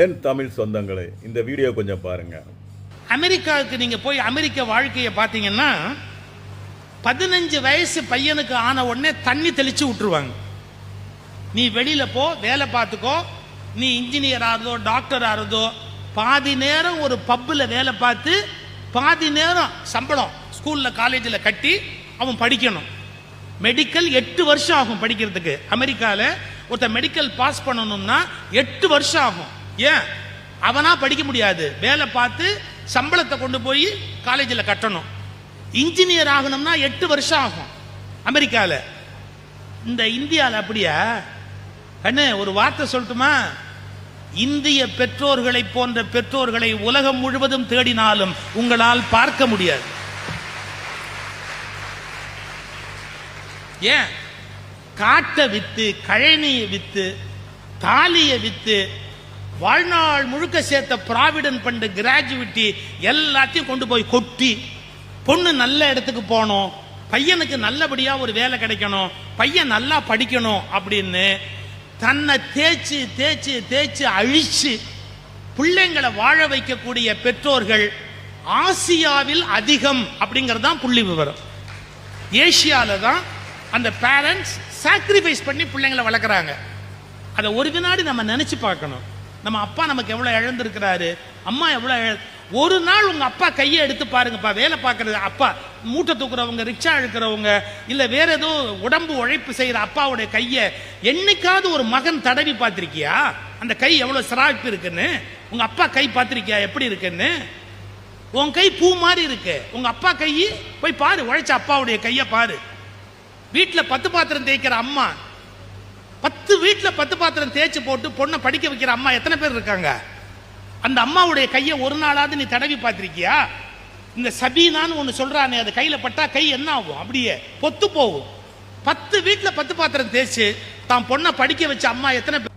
என் தமிழ் சொந்தங்களே, இந்த வீடியோ கொஞ்சம் பாருங்க. அமெரிக்காவுக்கு நீங்க போய் அமெரிக்க வாழ்க்கையை பார்த்தீங்கன்னா 15 வயசு பையனுக்கு ஆன உடனே தண்ணி தெளிச்சு விட்டுருவாங்க. நீ வெளியில போ, வேலை பார்த்துக்கோ, நீ இன்ஜினியர் ஆறதோ டாக்டர் ஆறதோ, பாதி நேரம் ஒரு பப்பில் வேலை பார்த்து பாதி நேரம் சம்பளம் ஸ்கூல்ல காலேஜில் கட்டி அவன் படிக்கணும். மெடிக்கல் 8 வருஷம் ஆகும் படிக்கிறதுக்கு. அமெரிக்காவில் ஒருத்தர் மெடிக்கல் பாஸ் பண்ணணும்னா 8 வருஷம் ஆகும். ஏன்? அவனா படிக்க முடியாது, வேலை பார்த்து சம்பளத்தை கொண்டு போய் காலேஜில் கட்டணும். இன்ஜினியர் ஆகணும்னா 8 வருஷம் ஆகும் அமெரிக்காவில். இந்த இந்தியாவில் அப்படியா? கண்ணு ஒரு வார்த்தை சொல்லட்டுமா? இந்திய பெற்றோர்களை போன்ற பெற்றோர்களை உலகம் முழுவதும் தேடினாலும் உங்களால் பார்க்க முடியாது. ஏன்? காட்டை வித்து, கழனியை வித்து, தாலியை வித்து, வாழ்நாள் முழுக்க சேர்த்த ப்ராவிடன்ட் ஃபண்ட், கிராஜுவிட்டி எல்லாத்தையும் கொண்டு போய் கொட்டி, பொண்ணு நல்ல இடத்துக்கு போகணும், பையனுக்கு நல்லபடியாக ஒரு வேலை கிடைக்கணும், பையன் நல்லா படிக்கணும் அப்படின்னு தன்னை தேய்ச்சி தேய்ச்சி தேய்ச்சி அழிச்சு பிள்ளைங்களை வாழ வைக்கக்கூடிய பெற்றோர்கள் ஆசியாவில் அதிகம் அப்படிங்கிறது தான் புள்ளி விவரம். ஏசியாவில் தான் அந்த பேரண்ட்ஸ் சாக்ரிஃபைஸ் பண்ணி பிள்ளைங்களை வளர்க்குறாங்க. அதை ஒரு வினாடி நம்ம நினச்சி பார்க்கணும். நம்ம அப்பா நமக்கு எவ்வளோ இழந்திருக்கிறாரு, அம்மா எவ்வளோ ஒரு நாள் உங்கள் அப்பா கையை எடுத்து பாருங்கப்பா. வேலை பார்க்குறது அப்பா, மூட்டை தூக்குறவங்க, ரிக்ஷா இழுக்கிறவங்க, இல்லை வேற ஏதோ உடம்பு உழைப்பு செய்கிற அப்பாவுடைய கையை என்னைக்காவது ஒரு மகன் தடவி பார்த்துருக்கியா? அந்த கை எவ்வளோ சிராய்ப்பு இருக்குன்னு. உங்கள் அப்பா கை பார்த்துருக்கியா எப்படி இருக்குன்னு? உன் கை பூ மாதிரி இருக்கு. உங்கள் அப்பா கை போய் பாரு, உழைச்ச அப்பாவுடைய கையை பாரு. வீட்டில் 10 பாத்திரம் தேய்க்கிற அம்மா, 10 வீட்டில் 10 பாத்திரம் தேய்ச்சி போட்டு பொண்ணை படிக்க வைக்கிற அம்மா எத்தனை பேர் இருக்காங்க? அந்த அம்மாவுடைய கையை ஒரு நாளாவது நீ தடவி பார்த்திருக்கியா? இந்த சபீனான்னு ஒன்று சொல்றானே, அது கையில் பட்டா கை என்ன ஆகும்? அப்படியே பொத்து போகும். 10 வீட்டில் 10 பாத்திரம் தேய்ச்சி தான் பொண்ணை படிக்க வச்ச அம்மா எத்தனை பேர்?